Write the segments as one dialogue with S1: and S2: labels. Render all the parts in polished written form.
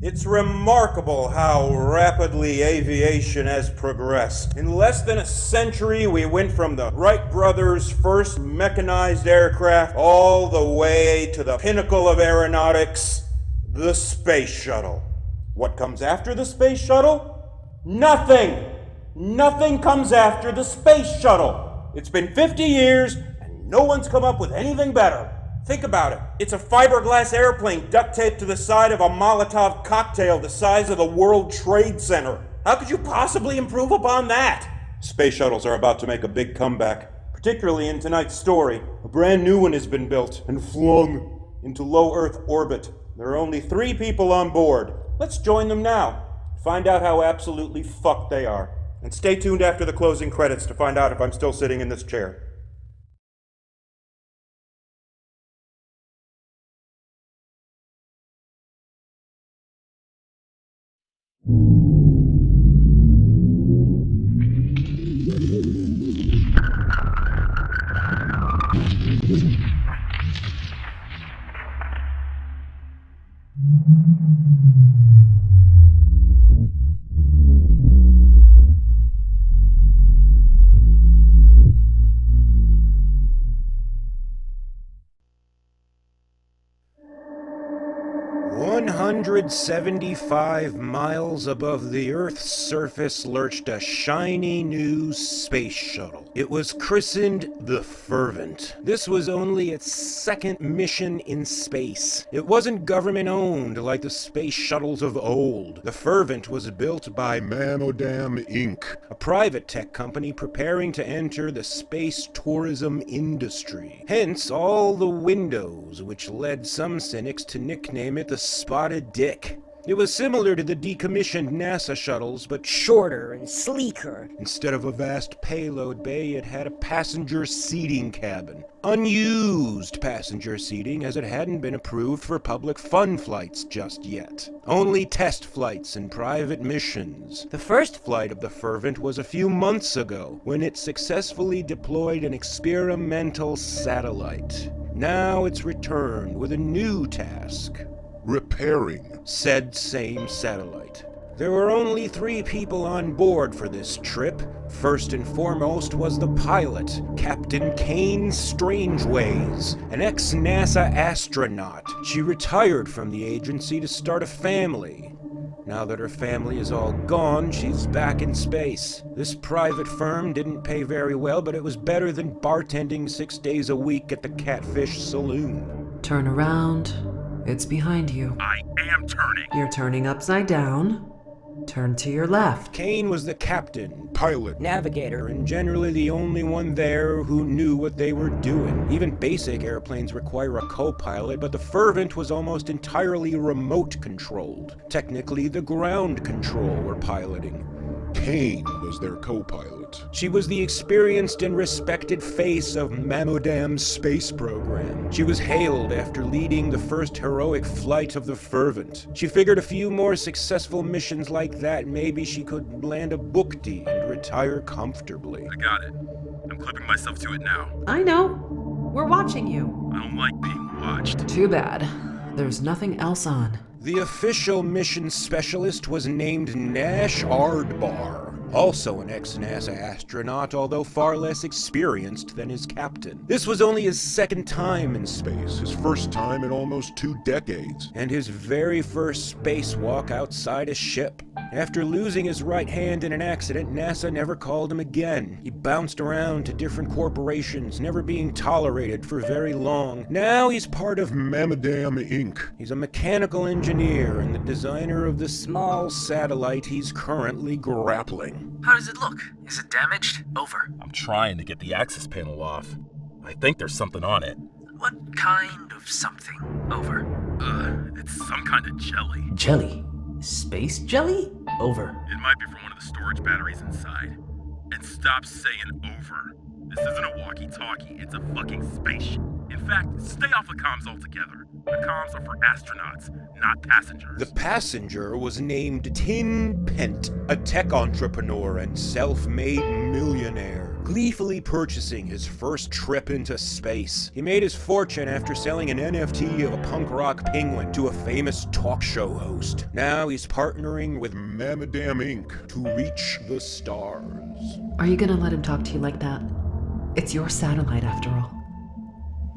S1: It's remarkable how rapidly aviation has progressed. In less than a century, we went from the Wright brothers' first mechanized aircraft all the way to the pinnacle of aeronautics, the space shuttle. What comes after the space shuttle? Nothing! Nothing comes after the space shuttle. It's been 50 years, and no one's come up with anything better. Think about it. It's a fiberglass airplane duct taped to the side of a Molotov cocktail the size of the World Trade Center. How could you possibly improve upon that? Space shuttles are about to make a big comeback, particularly in tonight's story. A brand new one has been built and flung into low Earth orbit. There are only 3 people on board. Let's join them now. Find out how absolutely fucked they are. And stay tuned after the closing credits to find out if I'm still sitting in this chair. "175 miles above the Earth's surface lurched a shiny new space shuttle. It was christened the Fervent. This was only its second mission in space. It wasn't government-owned like the space shuttles of old. The Fervent was built by Mamodam Inc., a private tech company preparing to enter the space tourism industry. Hence all the windows, which led some cynics to nickname it the Spotted Dick. It was similar to the decommissioned NASA shuttles, but
S2: shorter and sleeker.
S1: Instead of a vast payload bay, it had a passenger seating cabin. Unused passenger seating, as it hadn't been approved for public fun flights just yet. Only test flights and private missions. The first flight of the Fervent was a few months ago, when it successfully deployed an experimental satellite. Now it's returned with a new task.
S3: Repairing
S1: Said same satellite. There were only 3 people on board for this trip. First and foremost was the pilot, Captain Kane Strangeways, an ex-NASA astronaut. She retired from the agency to start a family. Now that her family is all gone, she's back in space. This private firm didn't pay very well, but it was better than bartending 6 days a week at the Catfish Saloon.
S4: Turn around. It's behind you.
S5: I am turning.
S4: You're turning upside down. Turn to your left.
S1: Kane was the captain,
S3: pilot
S2: Navigator.
S1: and generally the only one there who knew what they were doing. Even basic airplanes require a co-pilot, but the Fervent was almost entirely remote controlled. Technically, the ground control were piloting.
S3: Kane was their co-pilot.
S1: She was the experienced and respected face of Mamodam's space program. She was hailed after leading the first heroic flight of the Fervent. She figured a few more successful missions like that, maybe she could land a book deal and retire comfortably.
S5: I got it. I'm clipping myself to it now.
S4: I know. We're watching you.
S5: I don't like being watched.
S4: Too bad. There's nothing else on.
S1: The official mission specialist was named Nash Ardbar. Also an ex-NASA astronaut, although far less experienced than his captain. This was only his second time in space,
S3: His first time in almost 2 decades.
S1: and his very first spacewalk outside a ship. After losing his right hand in an accident, NASA never called him again. He bounced around to different corporations, never being tolerated for very long. Now he's part of
S3: Mamodam Inc.
S1: He's a mechanical engineer and the designer of the small satellite he's currently grappling.
S6: How does it look? Is it damaged? Over.
S5: I'm trying to get the access panel off. I think there's something on it.
S6: What kind of something? Over.
S5: It's some kind of jelly.
S6: Jelly? Space jelly? Over.
S5: It might be from one of the storage batteries inside. And stop saying over. This isn't a walkie-talkie, it's a fucking spaceship. In fact, stay off the comms altogether. The comms are for astronauts, not passengers.
S1: The passenger was named Tin Pent, a tech entrepreneur and self-made millionaire, gleefully purchasing his first trip into space. He made his fortune after selling an NFT of a punk rock penguin to a famous talk show host. Now he's partnering with
S3: Mamadam Inc. to reach the stars.
S4: Are you gonna let him talk to you like that? It's your satellite after all.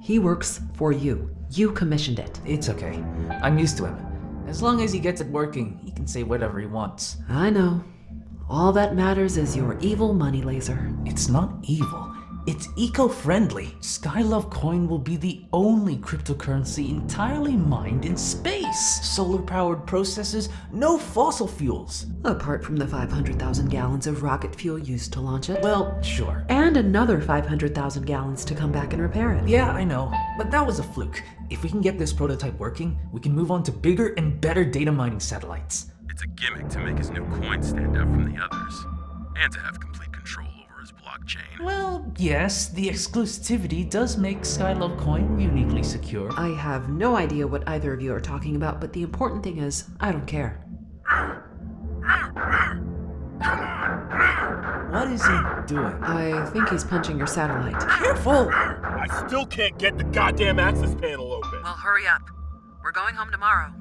S4: He works for you. You commissioned it.
S6: It's okay. I'm used to him. As long as he gets it working, he can say whatever he wants.
S4: I know. All that matters is your evil money laser.
S6: It's not evil. It's eco-friendly. Skylove coin will be the only cryptocurrency entirely mined in space. Solar-powered processors, no fossil fuels.
S4: Apart from the 500,000 gallons of rocket fuel used to launch it.
S6: Well, sure.
S4: And another 500,000 gallons to come back and repair it.
S6: Yeah, I know. But that was a fluke. If we can get this prototype working, we can move on to bigger and better data mining satellites.
S5: It's a gimmick to make his new coin stand out from the others, and to have complete control over his blockchain.
S6: Well, yes, the exclusivity does make Skylove coin uniquely secure.
S4: I have no idea what either of you are talking about, but the important thing is, I don't care.
S6: What is he doing?
S4: I think he's punching your satellite.
S6: Careful!
S5: I still can't get the goddamn access panel open.
S2: Well, hurry up. We're going home tomorrow.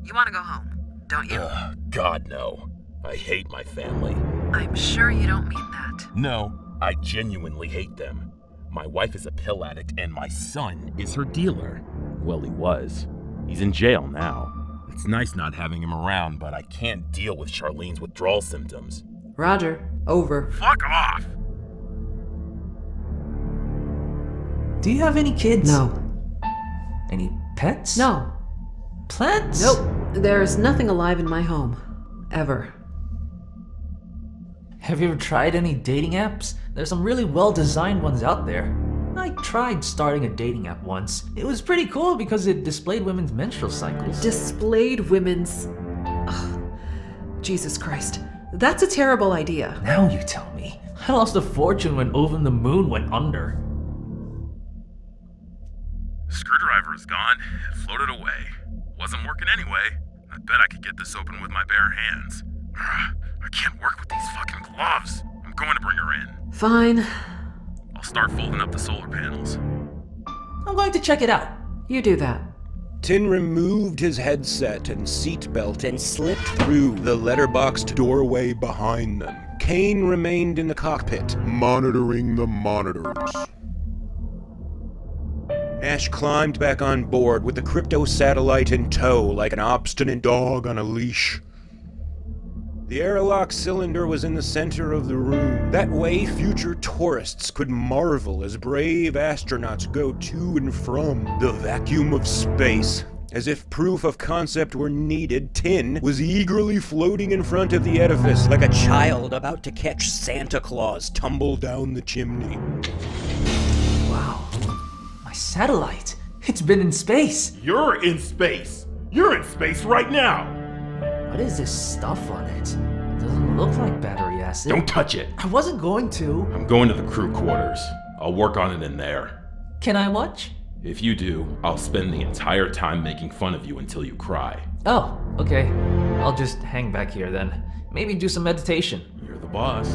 S2: You want to go home, don't you?
S5: God, no. I hate my family.
S2: I'm sure you don't mean that.
S5: No, I genuinely hate them. My wife is a pill addict and my son is her dealer. Well, he was. He's in jail now. It's nice not having him around, but I can't deal with Charlene's withdrawal symptoms.
S4: Roger. Over.
S5: Fuck off!
S6: Do you have any kids?
S4: No.
S6: Any pets?
S4: No.
S6: Plants?
S4: Nope. There's nothing alive in my home. Ever.
S6: Have you ever tried any dating apps? There's some really well-designed ones out there. I tried starting a dating app once. It was pretty cool because it displayed women's menstrual cycles.
S4: Displayed women's... Ugh. Jesus Christ. That's a terrible idea.
S6: Now you tell me. I lost a fortune when Over the Moon went under.
S5: Screwdriver is gone. It floated away. Wasn't working anyway. I bet I could get this open with my bare hands. I can't work with these fucking gloves. I'm going to bring her in.
S4: Fine.
S5: I'll start folding up the solar panels.
S6: I'm going to check it out.
S4: You do that.
S1: Tin removed his headset and seatbelt and slipped through the letterboxed doorway behind them. Kane remained in the cockpit,
S3: Monitoring the monitors.
S1: Nash climbed back on board with the crypto satellite in tow like an obstinate dog on a leash. The airlock cylinder was in the center of the room. That way, future tourists could marvel as brave astronauts go to and from the vacuum of space. As if proof of concept were needed, Tin was eagerly floating in front of the edifice like a child about to catch Santa Claus tumble down the chimney.
S6: Wow. My satellite. It's been in space.
S5: You're in space! You're in space right now!
S6: What is this stuff on it? It doesn't look like battery acid.
S5: Don't touch it!
S6: I wasn't going to.
S5: I'm going to the crew quarters. I'll work on it in there.
S6: Can I watch?
S5: If you do, I'll spend the entire time making fun of you until you cry.
S6: Oh, okay. I'll just hang back here then. Maybe do some meditation.
S5: You're the boss.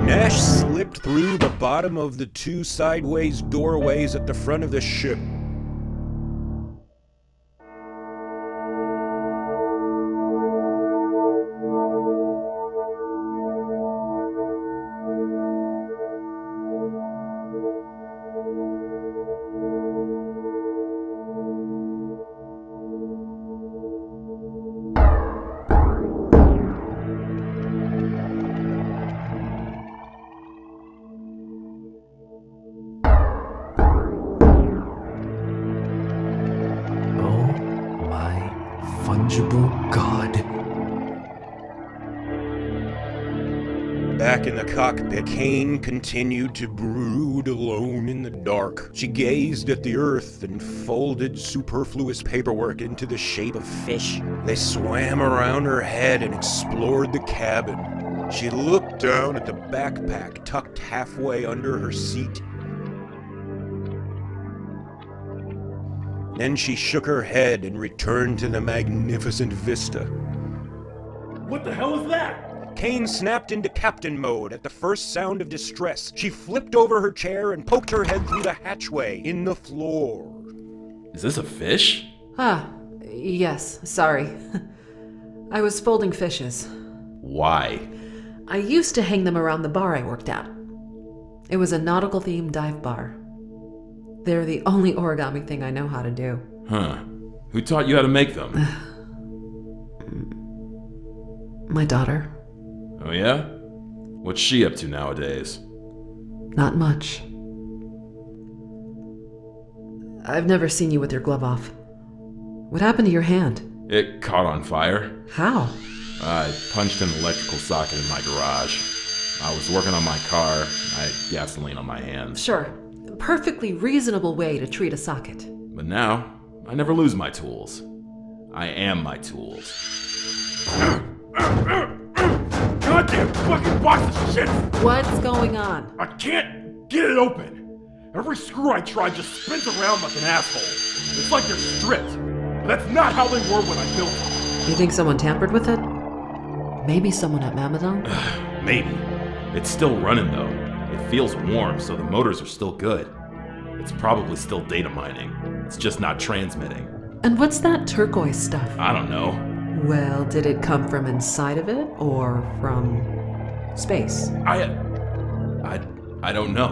S1: Nash slipped through the bottom of the two sideways doorways at the front of the ship.
S6: Fungible God.
S1: Back in the cockpit, Kane continued to brood alone in the dark. She gazed at the earth and folded superfluous paperwork into the shape of fish. They swam around her head and explored the cabin. She looked down at the backpack tucked halfway under her seat.
S3: Then she shook her head and returned to the magnificent vista.
S5: What the hell is that?
S3: Kane snapped into captain mode at the first sound of distress. She flipped over her chair and poked her head through the hatchway in the floor.
S5: Is this a fish?
S4: Yes, sorry. I was folding fishes.
S5: Why?
S4: I used to hang them around the bar I worked at. It was a nautical-themed dive bar. They're the only origami thing I know how to do.
S5: Huh. Who taught you how to make them?
S4: My daughter.
S5: Oh yeah? What's she up to nowadays?
S4: Not much. I've never seen you with your glove off. What happened to your hand?
S5: It caught on fire.
S4: How?
S5: I punched an electrical socket in my garage. I was working on my car. I had gasoline on my hands.
S4: Sure. Perfectly reasonable way to treat a socket.
S5: But now, I never lose my tools. I am my tools. Goddamn fucking box of shit!
S4: What's going on?
S5: I can't get it open! Every screw I try just spins around like an asshole. It's like they're stripped. But that's not how they were when I built them.
S4: You think someone tampered with it? Maybe someone at Mamadon?
S5: Maybe. It's still running though. It feels warm, so the motors are still good. It's probably still data mining. It's just not transmitting.
S4: And what's that turquoise stuff?
S5: I don't know.
S4: Well, did it come from inside of it or from space?
S5: I don't know.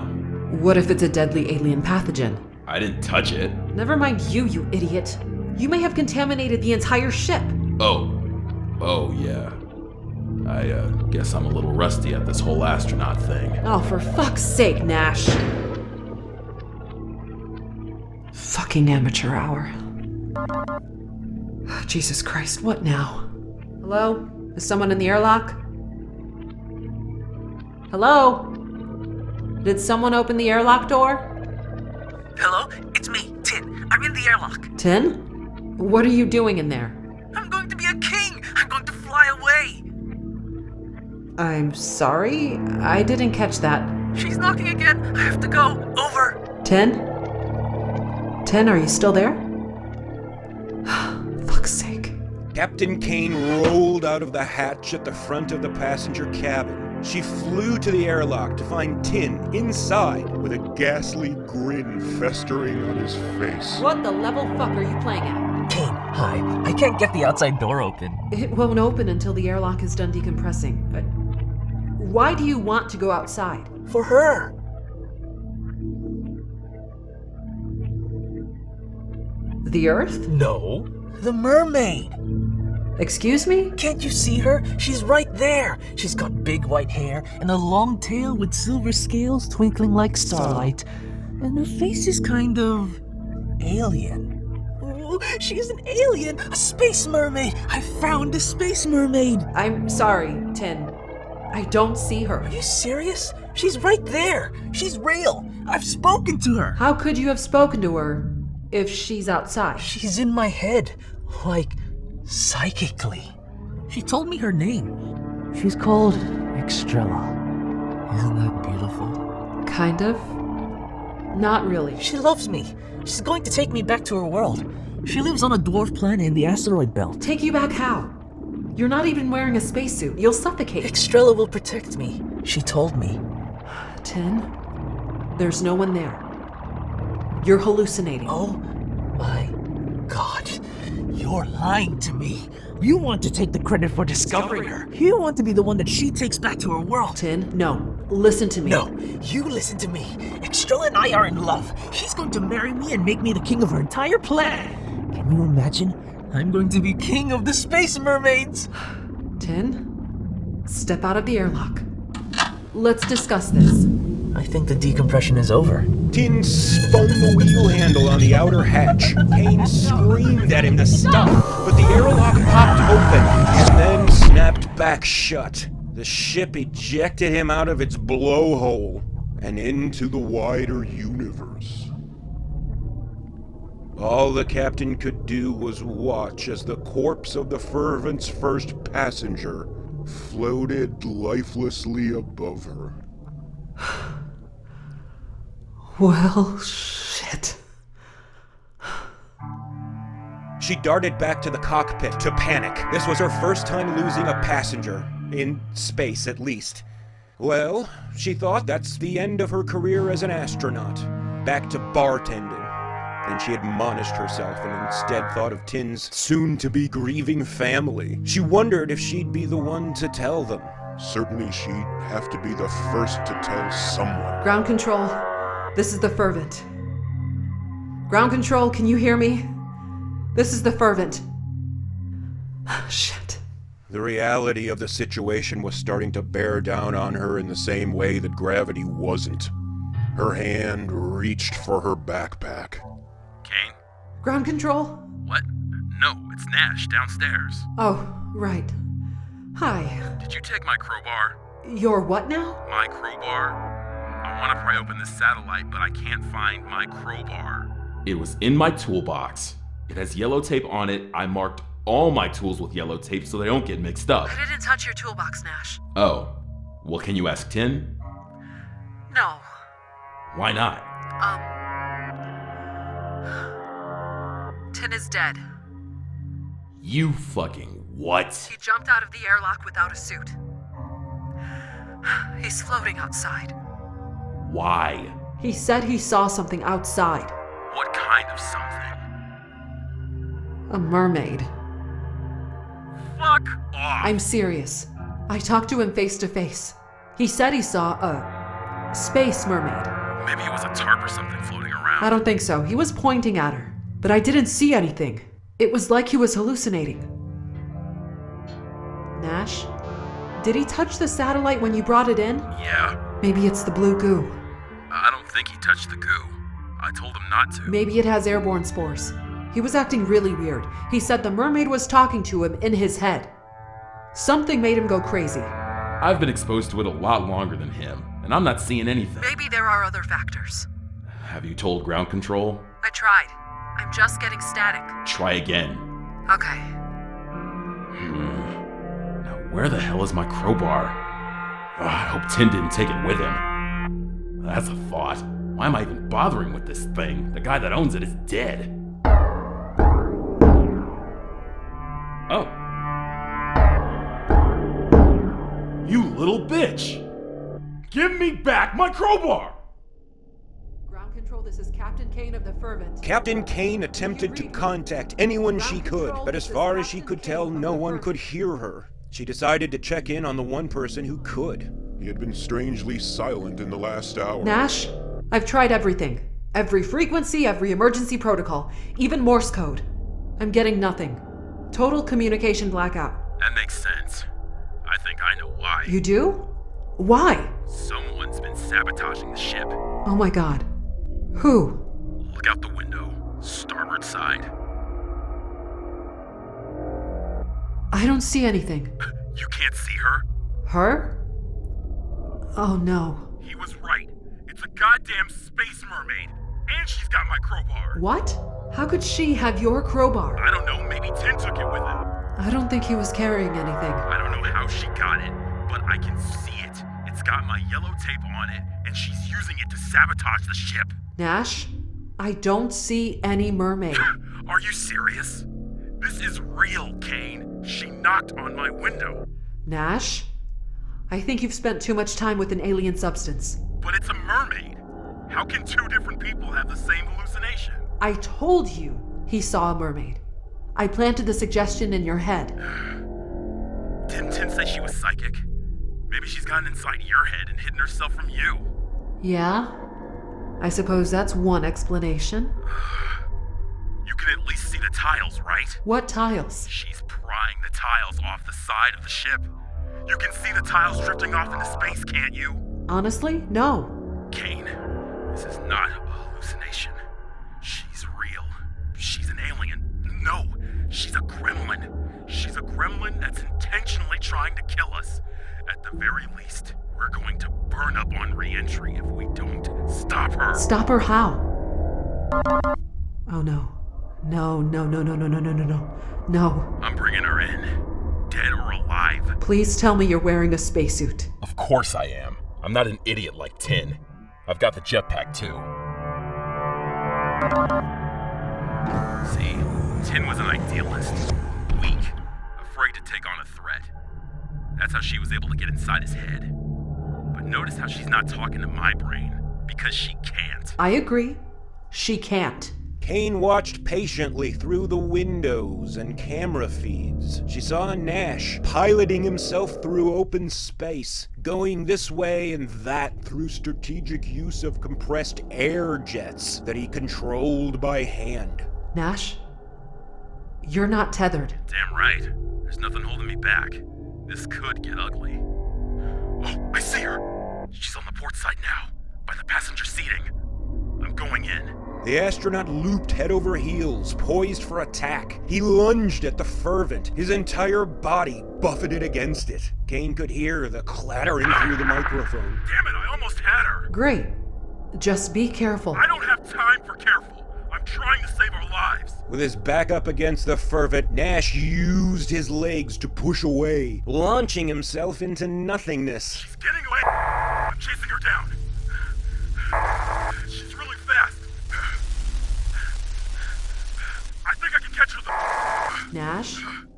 S4: What if it's a deadly alien pathogen?
S5: I didn't touch it.
S4: Never mind you idiot. You may have contaminated the entire ship.
S5: Oh yeah. I guess I'm a little rusty at this whole astronaut thing.
S4: Oh, for fuck's sake, Nash. Fucking amateur hour. Jesus Christ, what now? Hello? Is someone in the airlock? Hello? Did someone open the airlock door?
S2: Hello? It's me, Tin. I'm in the airlock.
S4: Tin? What are you doing in there?
S2: I'm going to be a king! I'm going to fly away!
S4: I'm sorry? I didn't catch that.
S2: She's knocking again. I have to go. Over.
S4: Tin? Tin, are you still there? Fuck's sake.
S3: Captain Kane rolled out of the hatch at the front of the passenger cabin. She flew to the airlock to find Tin inside with a ghastly grin festering on his face.
S4: What the level fuck are you playing at?
S7: Kane, hi. I can't get the outside door open.
S4: It won't open until the airlock is done decompressing. Why do you want to go outside?
S7: For her.
S4: The Earth?
S7: No, the mermaid.
S4: Excuse me?
S7: Can't you see her? She's right there. She's got big white hair and a long tail with silver scales twinkling like starlight. And her face is kind of alien. Oh, she's an alien! A space mermaid! I found a space mermaid!
S4: I'm sorry, Tin. I don't see her.
S7: Are you serious? She's right there! She's real! I've spoken to her!
S4: How could you have spoken to her if she's outside?
S7: She's in my head, like psychically. She told me her name. She's called Extrella. Isn't that beautiful?
S4: Kind of. Not really.
S7: She loves me. She's going to take me back to her world. She lives on a dwarf planet in the asteroid belt.
S4: Take you back how? You're not even wearing a spacesuit. You'll suffocate.
S7: Extrella will protect me. She told me.
S4: Tin, there's no one there. You're hallucinating.
S7: Oh my God. You're lying to me. You want to take the credit for discovering her. You want to be the one that she takes back to her world.
S4: Tin, no. Listen to me.
S7: No, you listen to me. Extrella and I are in love. She's going to marry me and make me the king of her entire planet. Can you imagine? I'm going to be king of the space mermaids.
S4: Tin, step out of the airlock. Let's discuss this.
S7: I think the decompression is over.
S3: Tin spun the wheel handle on the outer hatch. Kane screamed at him to stop, but the airlock popped open and then snapped back shut. The ship ejected him out of its blowhole and into the wider universe. All the captain could do was watch as the corpse of the Fervent's first passenger floated lifelessly above her.
S4: Well, shit.
S3: She darted back to the cockpit to panic. This was her first time losing a passenger. In space, at least. Well, she thought that's the end of her career as an astronaut. Back to bartending. Then she admonished herself and instead thought of Tin's soon-to-be grieving family. She wondered if she'd be the one to tell them.
S8: Certainly she'd have to be the first to tell someone.
S4: Ground control, this is the Fervent. Ground control, can you hear me? This is the Fervent. Shit.
S3: The reality of the situation was starting to bear down on her in the same way that gravity wasn't. Her hand reached for her backpack.
S5: Kane?
S4: Ground control?
S5: What? No, it's Nash downstairs.
S4: Oh, right. Hi.
S5: Did you take my crowbar?
S4: Your what now?
S5: My crowbar? I want to pry open this satellite, but I can't find my crowbar. It was in my toolbox. It has yellow tape on it. I marked all my tools with yellow tape so they don't get mixed up.
S2: I didn't touch your toolbox, Nash.
S5: Oh. Well, can you ask Tin?
S2: No.
S5: Why not?
S2: Tin is dead.
S5: You fucking what?
S2: He jumped out of the airlock without a suit. He's floating outside.
S5: Why?
S4: He said he saw something outside.
S5: What kind of something?
S4: A mermaid.
S5: Fuck off!
S4: I'm serious. I talked to him face to face. He said he saw a space mermaid.
S5: Maybe it was a tarp or something floating around.
S4: I don't think so. He was pointing at her, but I didn't see anything. It was like he was hallucinating. Nash, did he touch the satellite when you brought it in?
S5: Yeah.
S4: Maybe it's the blue goo.
S5: I don't think he touched the goo. I told him not to.
S4: Maybe it has airborne spores. He was acting really weird. He said the mermaid was talking to him in his head. Something made him go crazy.
S5: I've been exposed to it a lot longer than him, and I'm not seeing anything.
S2: Maybe there are other factors.
S5: Have you told ground control?
S2: I tried. I'm just getting static.
S5: Try again.
S2: Okay.
S5: Now where the hell is my crowbar? I hope Tin didn't take it with him. That's a thought. Why am I even bothering with this thing? The guy that owns it is dead. Oh. You little bitch! Give me back my crowbar!
S4: Ground control, this is Captain Kane of the Fervent.
S3: Captain Kane attempted to contact anyone she could, but as far as she could tell, no one could hear her. She decided to check in on the one person who could.
S8: He had been strangely silent in the last hour.
S4: Nash, I've tried everything. Every frequency, every emergency protocol, even Morse code. I'm getting nothing. Total communication blackout.
S5: That makes sense. I think I know why.
S4: You do? Why?
S5: Someone's been sabotaging the ship.
S4: Oh my god. Who?
S5: Look out the window. Starboard side.
S4: I don't see anything.
S5: You can't see her?
S4: Her? Oh no.
S5: He was right. It's a goddamn space mermaid. And she's got my crowbar.
S4: What? How could she have your crowbar?
S5: I don't know, maybe Tin took it with him.
S4: I don't think he was carrying anything.
S5: I don't know how she got it, but I can see it. It's got my yellow tape on it, and she's using it to sabotage the ship.
S4: Nash, I don't see any mermaid.
S5: Are you serious? This is real, Kane. She knocked on my window.
S4: Nash, I think you've spent too much time with an alien substance.
S5: But it's a mermaid. How can two different people have the same hallucination?
S4: I told you he saw a mermaid. I planted the suggestion in your head.
S5: Didn't Tin say she was psychic? Maybe she's gotten inside your head and hidden herself from you.
S4: Yeah? I suppose that's one explanation.
S5: You can at least see the tiles, right?
S4: What tiles?
S5: She's prying the tiles off the side of the ship. You can see the tiles drifting off into space, can't you?
S4: Honestly, no.
S5: Kane, this is not a hallucination. She's real. She's an alien. No, she's a gremlin. She's a gremlin that's intentionally trying to kill us. At the very least, we're going to burn up on re-entry if we don't stop her.
S4: Stop her how? Oh no. No, no, no, no, no, no, no, no, no. No.
S5: I'm bringing her in. Dead or alive.
S4: Please tell me you're wearing a spacesuit.
S5: Of course I am. I'm not an idiot like Tin. I've got the jetpack too. See? Tin was an idealist. Weak. Afraid to take on a threat. That's how she was able to get inside his head. But notice how she's not talking to my brain. Because she can't.
S4: I agree. She can't.
S3: Kane watched patiently through the windows and camera feeds. She saw Nash piloting himself through open space, going this way and that through strategic use of compressed air jets that he controlled by hand.
S4: Nash, you're not tethered.
S5: Damn right. There's nothing holding me back. This could get ugly. Oh, I see her! She's on the port side now, by the passenger seating. I'm going in.
S3: The astronaut looped head over heels, poised for attack. He lunged at the Fervent, his entire body buffeted against it. Kane could hear the clattering through the microphone.
S5: Damn it, I almost had her!
S4: Great. Just be careful.
S5: I don't have time for careful. I'm trying to save our lives.
S3: With his back up against the Fervent, Nash used his legs to push away, launching himself into nothingness.
S5: She's getting away. I'm chasing her down. She's really fast. I think I can catch her.
S4: Nash,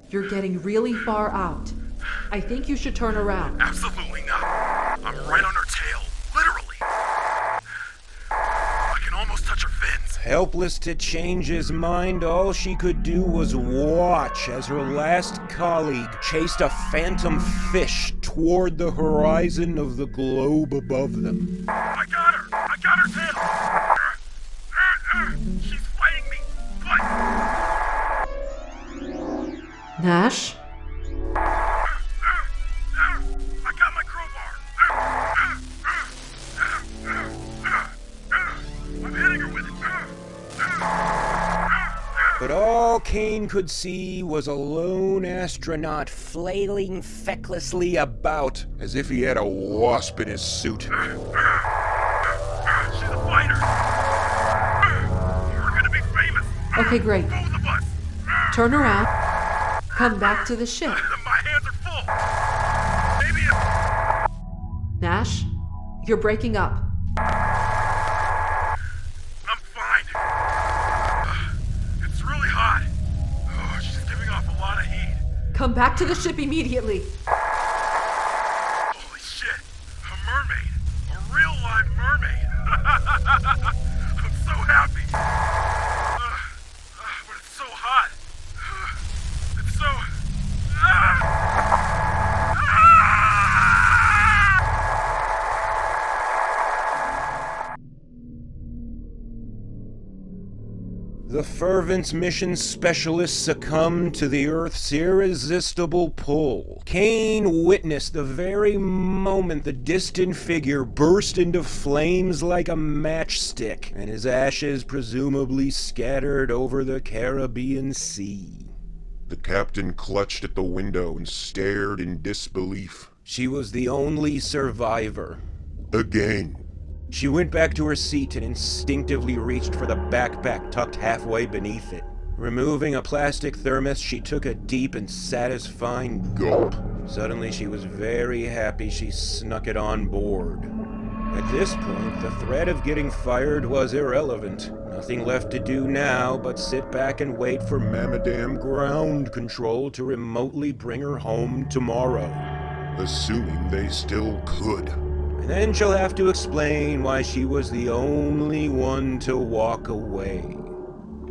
S4: you're getting really far out. I think you should turn around.
S5: Absolutely not. I'm right on her tail. Literally. I can almost touch her fins.
S3: Helpless to change his mind, all she could do was watch as her last colleague chased a phantom fish toward the horizon of the globe above them.
S5: I got her! I got her tail! She's fighting me! Fight!
S4: Nash?
S5: I got my crowbar! I'm hitting her with it!
S3: But all Kane could see was a lone astronaut flailing fecklessly about, as if he had a wasp in his suit.
S5: She's a fighter! We're gonna be famous!
S4: Okay, great.
S5: Both of us!
S4: Turn around. Come back to the ship.
S5: My hands are full! Maybe if...
S4: Nash, you're breaking up.
S5: I'm fine. It's really hot. Oh, she's giving off a lot of heat.
S4: Come back to the ship immediately.
S5: Holy shit. A mermaid. A real live mermaid. I'm so happy. But it's so hot. It's so...
S3: The Fervent's mission specialist succumbed to the Earth's irresistible pull. Kane witnessed the very moment the distant figure burst into flames like a matchstick, and his ashes presumably scattered over the Caribbean Sea.
S8: The captain clutched at the window and stared in disbelief.
S3: She was the only survivor.
S8: Again.
S3: She went back to her seat and instinctively reached for the backpack tucked halfway beneath it. Removing a plastic thermos, she took a deep and satisfying gulp. Suddenly, she was very happy she snuck it on board. At this point, the threat of getting fired was irrelevant. Nothing left to do now but sit back and wait for Mamadam Ground Control to remotely bring her home tomorrow.
S8: Assuming they still could.
S3: And then she'll have to explain why she was the only one to walk away.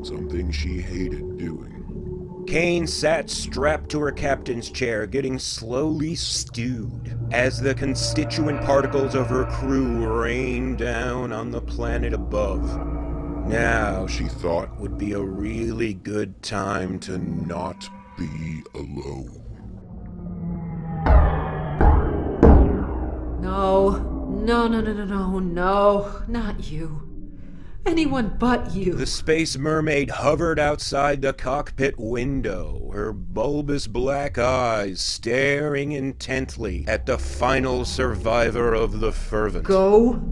S8: Something she hated doing.
S3: Kane sat strapped to her captain's chair, getting slowly stewed, as the constituent particles of her crew rained down on the planet above. Now, she thought, would be a really good time to not
S8: Be alone.
S4: No, not you. Anyone but you.
S3: The space mermaid hovered outside the cockpit window, her bulbous black eyes staring intently at the final survivor of the Fervent.
S4: Go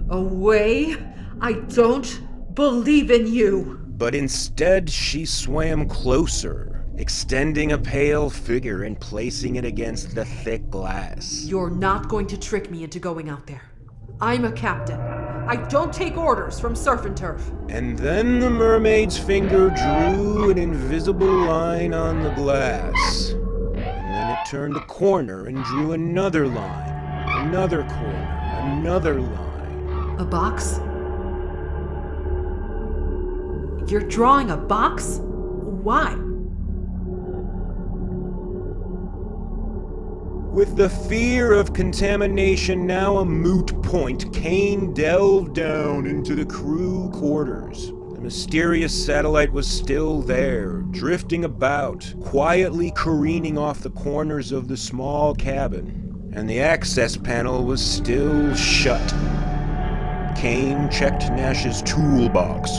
S4: away. I don't believe in you.
S3: But instead, she swam closer, extending a pale figure and placing it against the thick glass.
S4: You're not going to trick me into going out there. I'm a captain.
S9: I don't take orders from surf and turf.
S3: And then the mermaid's finger drew an invisible line on the glass. And then it turned a corner and drew another line. Another corner, another line.
S4: A box? You're drawing a box? Why?
S3: With the fear of contamination now a moot point, Kane delved down into the crew quarters. The mysterious satellite was still there, drifting about, quietly careening off the corners of the small cabin. And the access panel was still shut. Kane checked Nash's toolbox.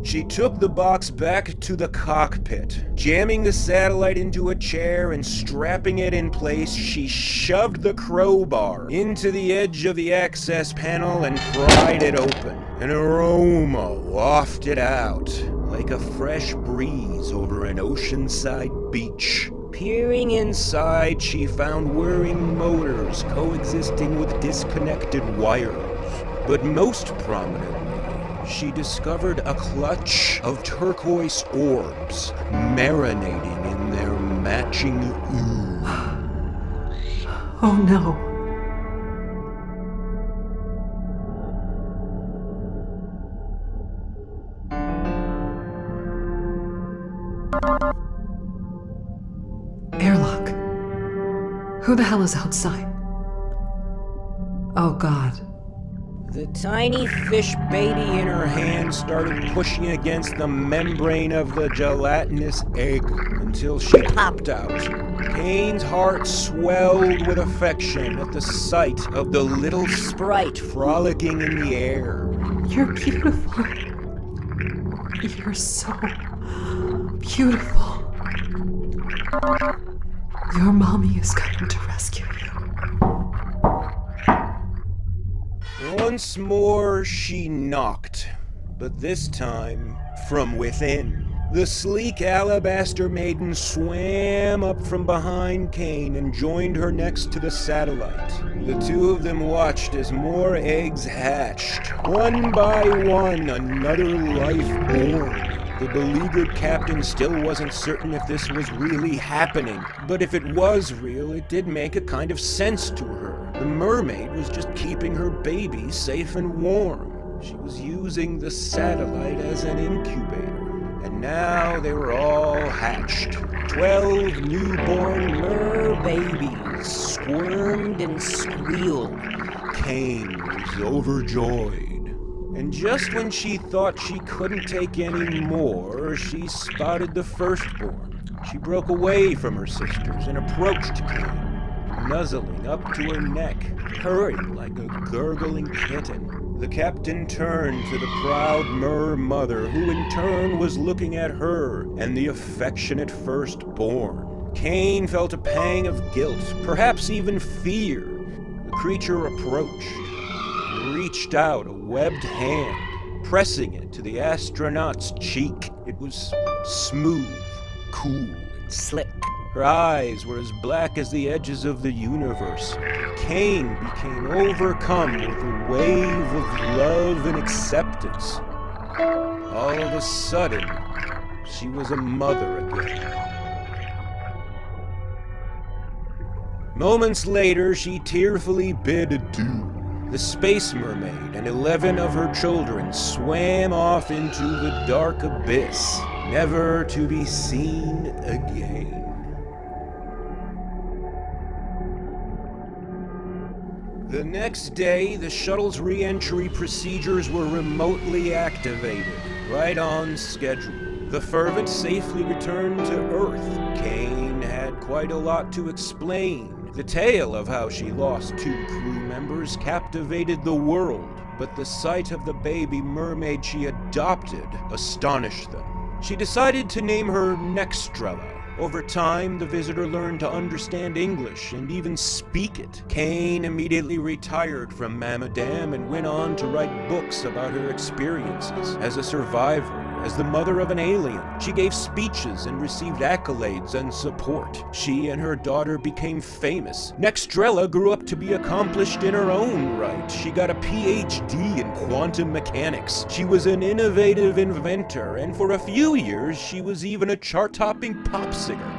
S3: She took the box back to the cockpit. Jamming the satellite into a chair and strapping it in place, she shoved the crowbar into the edge of the access panel and pried it open. An aroma wafted out, like a fresh breeze over an oceanside beach. Peering inside, she found whirring motors coexisting with disconnected wires. But most prominently, she discovered a clutch of turquoise orbs, marinating in their matching ooze.
S4: Oh no. Airlock. Who the hell is outside? Oh God.
S3: The tiny fish baby in her hand started pushing against the membrane of the gelatinous egg until she popped out. Kane's heart swelled with affection at the sight of the little sprite frolicking in the air.
S4: You're beautiful. You're so beautiful. Your mommy is coming to rescue you.
S3: Once more she knocked, but this time from within. The sleek alabaster maiden swam up from behind Kane and joined her next to the satellite. The two of them watched as more eggs hatched. One by one, another life born. The beleaguered captain still wasn't certain if this was really happening, but if it was real, it did make a kind of sense to her. The mermaid was just keeping her baby safe and warm. She was using the satellite as an incubator. And now they were all hatched. 12 newborn mer-babies squirmed and squealed. Kane was overjoyed. And just when she thought she couldn't take any more, she spotted the firstborn. She broke away from her sisters and approached Kane, nuzzling up to her neck, purring like a gurgling kitten. The captain turned to the proud mer-mother, who in turn was looking at her and the affectionate firstborn. Kane felt a pang of guilt, perhaps even fear. The creature approached, reached out a webbed hand, pressing it to the astronaut's cheek. It was smooth, cool, and slick. Her eyes were as black as the edges of the universe. Kane became overcome with a wave of love and acceptance. All of a sudden, she was a mother again. Moments later, she tearfully bid adieu. The space mermaid and 11 of her children swam off into the dark abyss, never to be seen again. The next day, the shuttle's re-entry procedures were remotely activated, right on schedule. The Fervent safely returned to Earth. Kane had quite a lot to explain. The tale of how she lost 2 crew members captivated the world, but the sight of the baby mermaid she adopted astonished them. She decided to name her Nextrella. Over time, the visitor learned to understand English and even speak it. Kane immediately retired from Mamadam and went on to write books about her experiences as a survivor as the mother of an alien. She gave speeches and received accolades and support. She and her daughter became famous. Nextrella grew up to be accomplished in her own right. She got a PhD in quantum mechanics. She was an innovative inventor, and for a few years she was even a chart-topping pop singer.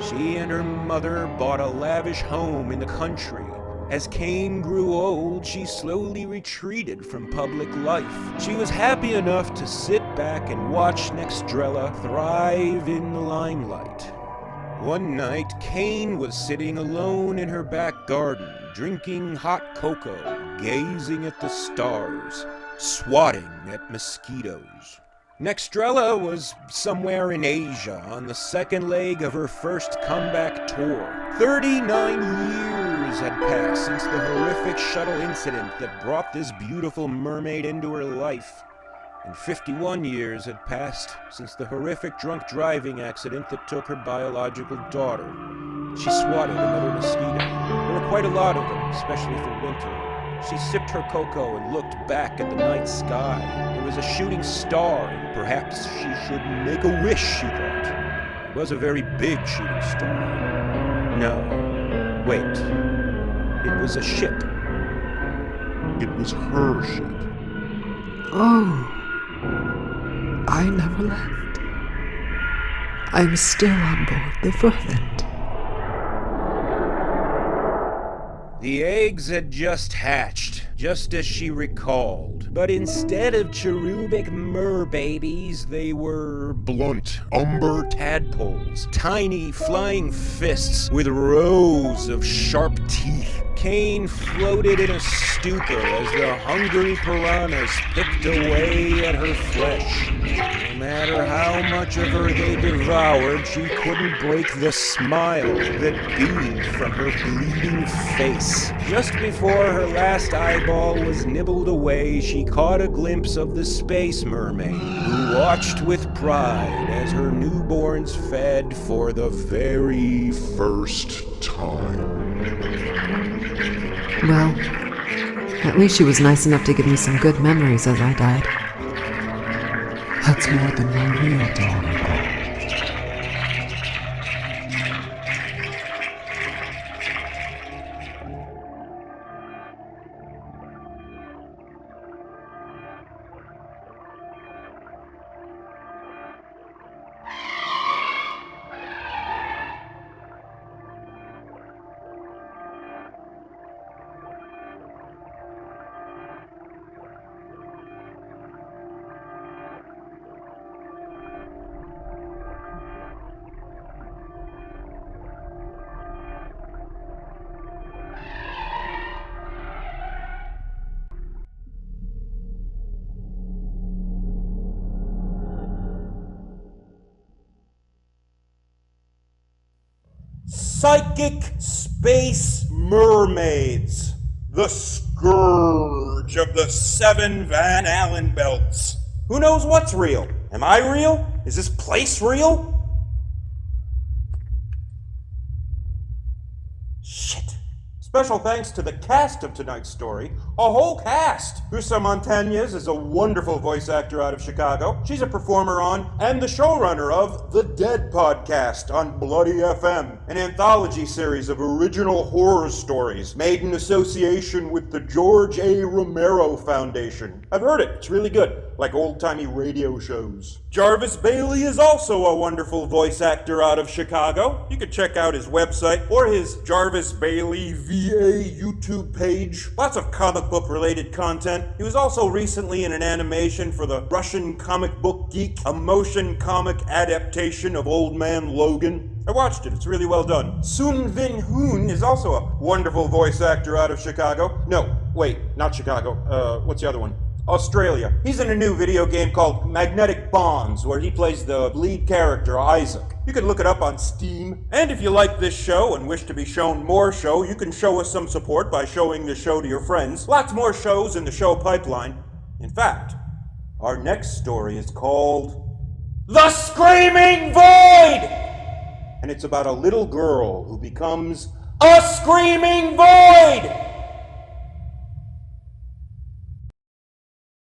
S3: She and her mother bought a lavish home in the country. As Kane grew old, she slowly retreated from public life. She was happy enough to sit back and watch Nextrella thrive in the limelight. One night, Kane was sitting alone in her back garden, drinking hot cocoa, gazing at the stars, swatting at mosquitoes. Nextrella was somewhere in Asia on the second leg of her first comeback tour. 39 years had passed since the horrific shuttle incident that brought this beautiful mermaid into her life. And 51 years had passed since the horrific drunk driving accident that took her biological daughter. She swatted another mosquito. There were quite a lot of them, especially for winter. She sipped her cocoa and looked back at the night sky. There was a shooting star, and perhaps she should make a wish, she thought. It was a very big shooting star. No, wait. It was a ship.
S8: It was her ship.
S4: Oh, I never left. I'm still on board the Fervent.
S3: The eggs had just hatched, just as she recalled. But instead of cherubic merbabies, they were
S8: Blunt, umber
S3: tadpoles, tiny flying fists with rows of sharp teeth. Kane floated in a stupor as the hungry piranhas picked away at her flesh. No matter how much of her they devoured, she couldn't break the smile that beamed from her bleeding face. Just before her last eyeball was nibbled away, she caught a glimpse of the space mermaid, who watched with pride as her newborns fed for the very
S8: first time.
S4: Well, at least she was nice enough to give me some good memories as I died.
S10: That's more than my real daughter.
S1: Psychic space mermaids. The scourge of the 7 Van Allen belts. Who knows what's real? Am I real? Is this place real? Shit. Special thanks to the cast of tonight's story. A whole cast! Rissa Montañez is a wonderful voice actor out of Chicago. She's a performer on and the showrunner of The Dead podcast on Bloody FM, an anthology series of original horror stories made in association with the George A. Romero Foundation. I've heard it. It's really good, like old-timey radio shows. Jarvis Bailey is also a wonderful voice actor out of Chicago. You can check out his website or his Jarvis Bailey VA YouTube page. Lots of comic book related content. He was also recently in an animation for the Russian Comic Book Geek, a motion comic adaptation of Old Man Logan. I watched it. It's really well done. Huynh is also a wonderful voice actor out of Chicago. No, wait, not Chicago. What's the other one? Australia. He's in a new video game called Magnetic Bonds, where he plays the lead character, Isaac. You can look it up on Steam. And if you like this show and wish to be shown more show, you can show us some support by showing the show to your friends. Lots more shows in the show pipeline. In fact, our next story is called The Screaming Void! And it's about a little girl who becomes a screaming void!